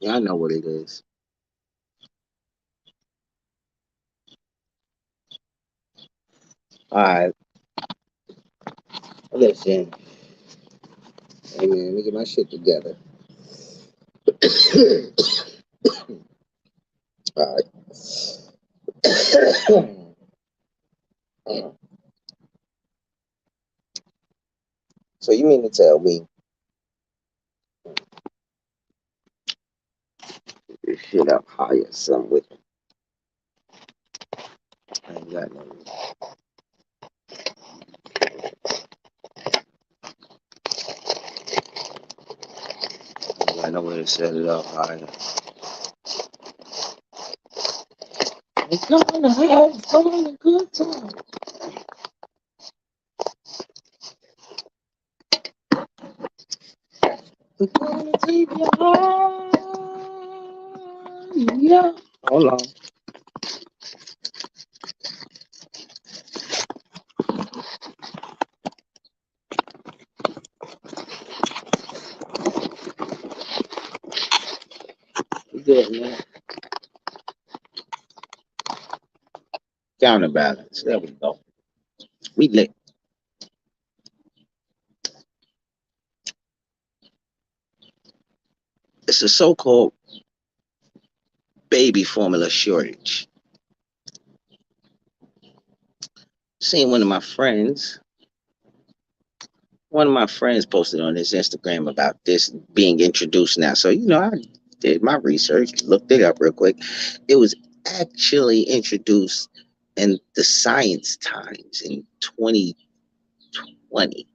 I know what it is. All right, listen. Hey man, let me get my shit together. All right. So you mean to tell me this shit up higher, son? With I ain't got no, I ain't got nowhere to set it up higher. It's gonna have fun a good time. We're gonna take you high. Yeah. Hold on. We good, man. Counterbalance. There we go. We lit. It's a so-called baby formula shortage. Seen one of my friends posted on his Instagram about this being introduced now. So, I did my research, looked it up real quick. It was actually introduced in the Science Times in 2020.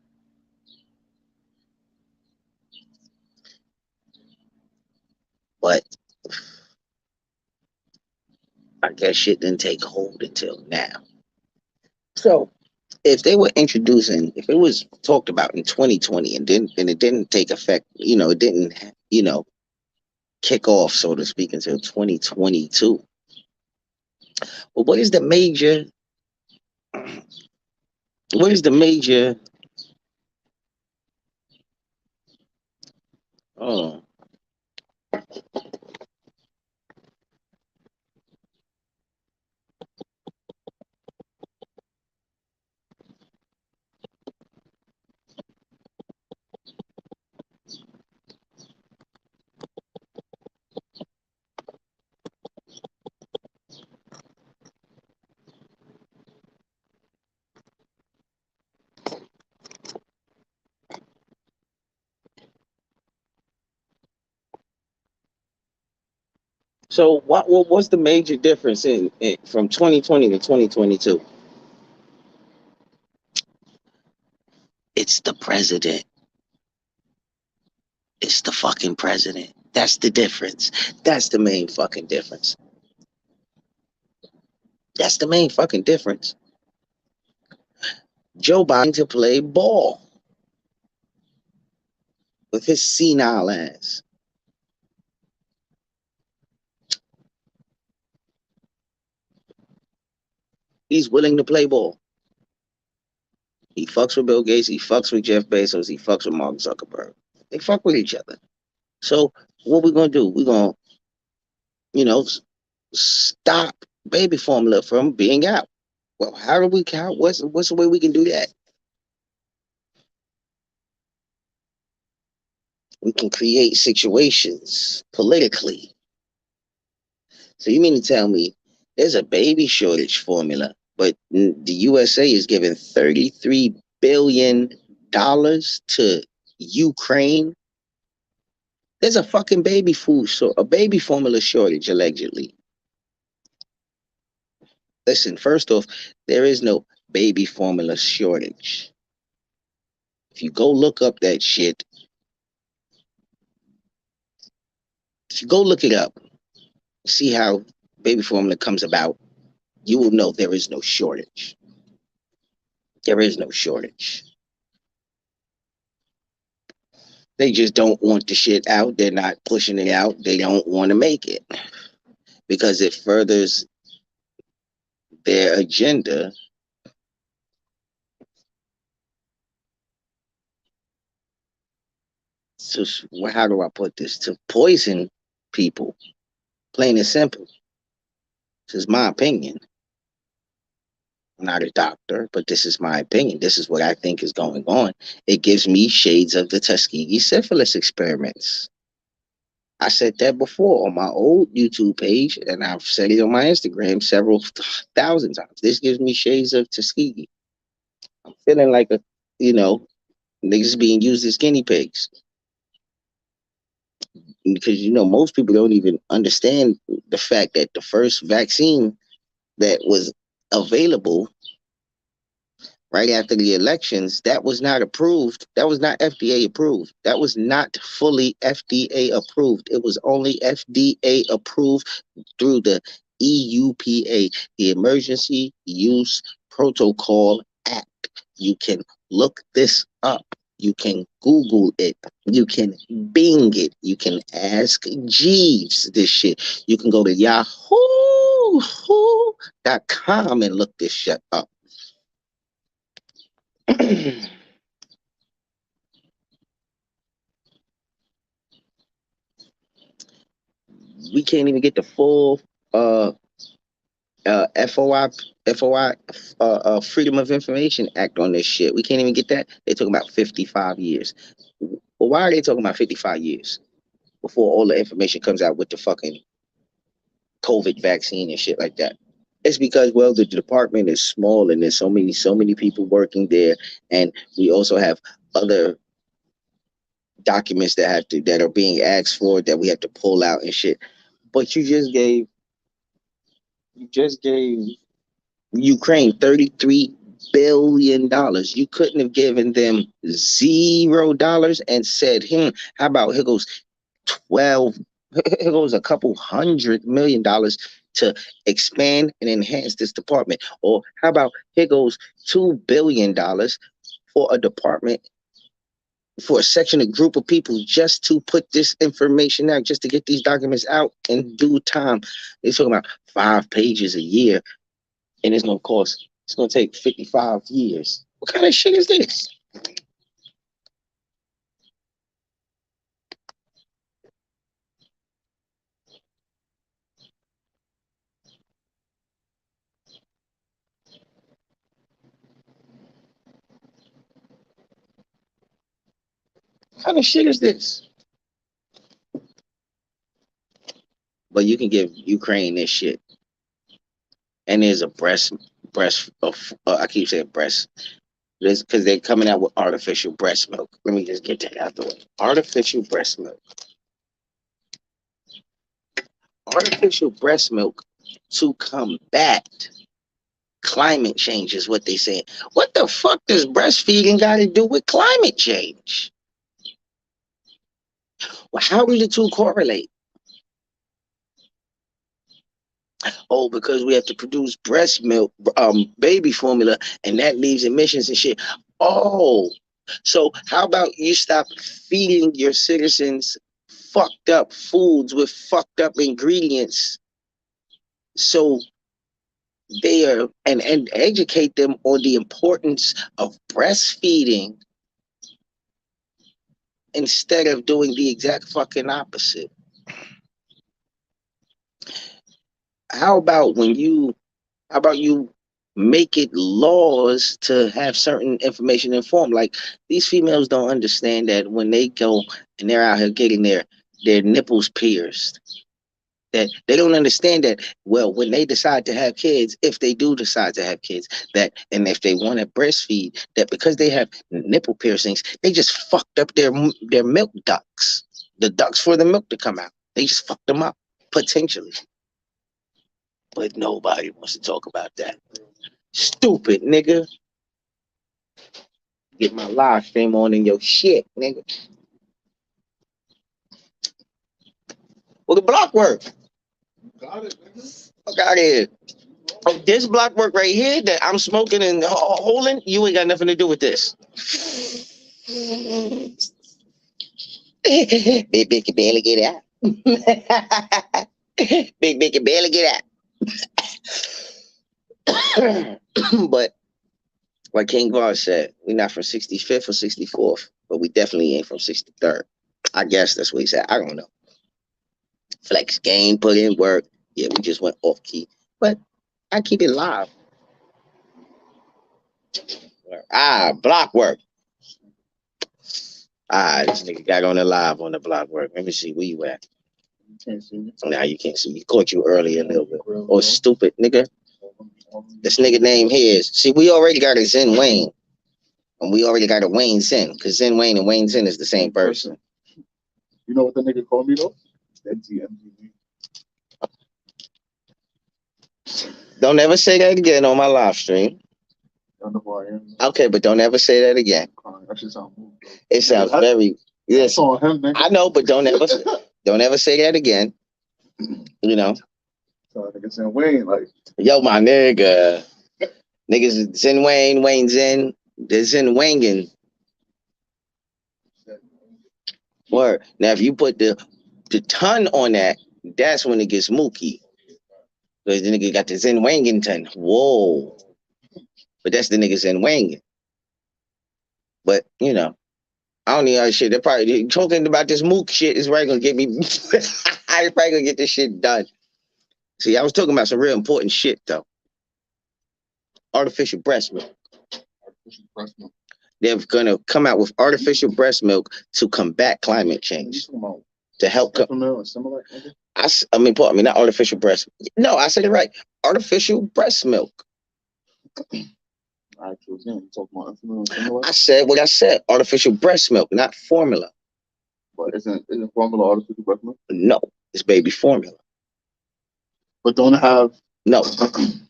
But I guess shit didn't take hold until now. So if they were introducing, if it was talked about in 2020 and it didn't take effect, it didn't, kick off, so to speak, until 2022. Well, what is the major, oh, so what's the major difference in from 2020 to 2022? It's the president. It's the fucking president. That's the difference. That's the main fucking difference. That's the main fucking difference. Joe Biden to play ball with his senile ass. He's willing to play ball. He fucks with Bill Gates. He fucks with Jeff Bezos. He fucks with Mark Zuckerberg. They fuck with each other. So what we gonna do? We're gonna, you know, stop baby formula from being out. Well, how do we count? What's the way we can do that? We can create situations politically. So you mean to tell me there's a baby shortage formula, but the USA is giving $33 billion to Ukraine? There's a fucking a baby formula shortage allegedly. Listen, first off, there is no baby formula shortage. If you go look up that shit, if you go look it up, see how baby formula comes about, you will know there is no shortage. There is no shortage. They just don't want the shit out. They're not pushing it out. They don't want to make it because it furthers their agenda to, how do I put this, to poison people. Plain and simple. This is my opinion. I'm not a doctor, but this is my opinion. This is what I think is going on. It gives me shades of the Tuskegee syphilis experiments. I said that before on my old YouTube page, and I've said it on my Instagram several thousand times. This gives me shades of Tuskegee. I'm feeling like a, you know, niggas being used as guinea pigs. Because, most people don't even understand the fact that the first vaccine that was available right after the elections, that was not approved. That was not FDA approved. That was not fully FDA approved. It was only FDA approved through the EUPA, the Emergency Use Protocol Act. You can look this up. You can Google it. You can Bing it. You can ask Jeeves this shit. You can go to yahoo.com and look this shit up. We can't even get the full uh FOI Freedom of Information Act on this shit. We can't even get that. They talking about 55 years. Well, why are they talking about 55 years before all the information comes out with the fucking COVID vaccine and shit like that? It's because, well, the department is small and there's so many people working there, and we also have other documents that are being asked for that we have to pull out and shit. But you just gave Ukraine $33 billion. You couldn't have given them $0 and said, how about here goes 12, here goes a couple $100 million to expand and enhance this department. Or how about here goes $2 billion for a department, for a section, a group of people, just to put this information out, just to get these documents out in due time. They're talking about 5 pages a year, and it's going to take 55 years. What kind of shit is this? What kind of shit is this? But you can give Ukraine this shit. And there's a breast of, I keep saying breast, because they're coming out with artificial breast milk. Let me just get that out the way. Artificial breast milk. Artificial breast milk to combat climate change is what they say. What the fuck does breastfeeding got to do with climate change? Well, how do the two correlate? Oh, because we have to produce breast milk, baby formula, and that leaves emissions and shit. Oh, so how about you stop feeding your citizens fucked up foods with fucked up ingredients, so they are, and educate them on the importance of breastfeeding instead of doing the exact fucking opposite. How about you make it laws to have certain information informed? Like, these females don't understand that when they go and they're out here getting their nipples pierced, that they don't understand that, well, when they decide to have kids, if they do decide to have kids, that, and if they want to breastfeed, that because they have nipple piercings, they just fucked up their milk ducts, the ducts for the milk to come out. They just fucked them up potentially. But nobody wants to talk about that. Stupid nigga. Get my live stream on in your shit, nigga. Well, the block work. Got it, nigga. Fuck out of here. Oh, this block work right here that I'm smoking and holding, you ain't got nothing to do with this. Big Big can barely get out. Big Big can barely get out. But like King Var said, we're not from 65th or 64th, but we definitely ain't from 63rd. I guess that's what he said. I don't know. Flex game, put in work. Yeah, we just went off key, but I keep it live. Block work. This nigga got on the live on the block work. Let me see where you at. Now you can't see. He caught you early a little bit. Oh, stupid nigga. This nigga name here is. See, we already got a Zen Wayne, and we already got a Wayne Zen, because Zen Wayne and Wayne Zen is the same person. You know what the nigga called me though? Don't ever say that again on my live stream. I know who I am. Okay, but don't ever say that again. That shit sound cool. It sounds very. Yes, I know, but don't ever say that again. You know. So nigga Zen Wayne, like. Yo, my nigga. Niggas Zen Wayne, Wayne Zen. They're Zen Wangin. Word. Now, if you put the ton on that, that's when it gets mookie. Because the nigga got the Zen Wangin ton. Whoa. But that's the nigga Zen Wangin. But, you know, I don't need all shit. They're probably talking about this mook shit is right gonna get me. I probably gonna get this shit done. See, I was talking about some real important shit though. Artificial breast milk. Artificial breast milk. They're gonna come out with artificial breast milk to combat climate change. To help. Pardon me, not artificial breast. No, I said it right. Artificial breast milk. I said what I said. Artificial breast milk, not formula. But isn't formula artificial breast milk? No, it's baby formula. But don't have. No,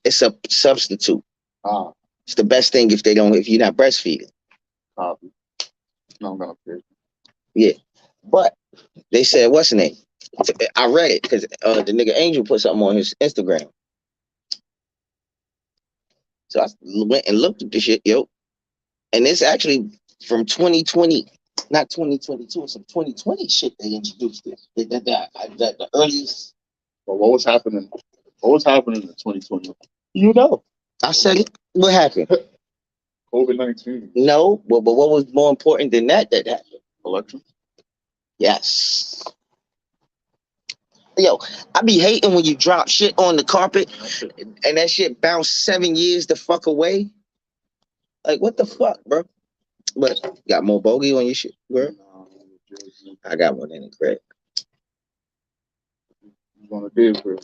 it's a substitute. It's the best thing if you're not breastfeeding. No, I'm gonna pay. Yeah, but they said what's the name? I read it because the nigga Angel put something on his Instagram. So I went and looked at the shit, yo. And it's actually from 2020, not 2022, it's some 2020 shit they introduced it. The earliest. But what was happening? What was happening in 2020? You know. I said it. What happened? COVID-19. No, but what was more important than that happened? Election. Yes. Yo, I be hating when you drop shit on the carpet and that shit bounced 7 years the fuck away. Like, what the fuck, bro? But got more bogey on your shit, bro? I got one in the crib. You want to do it for?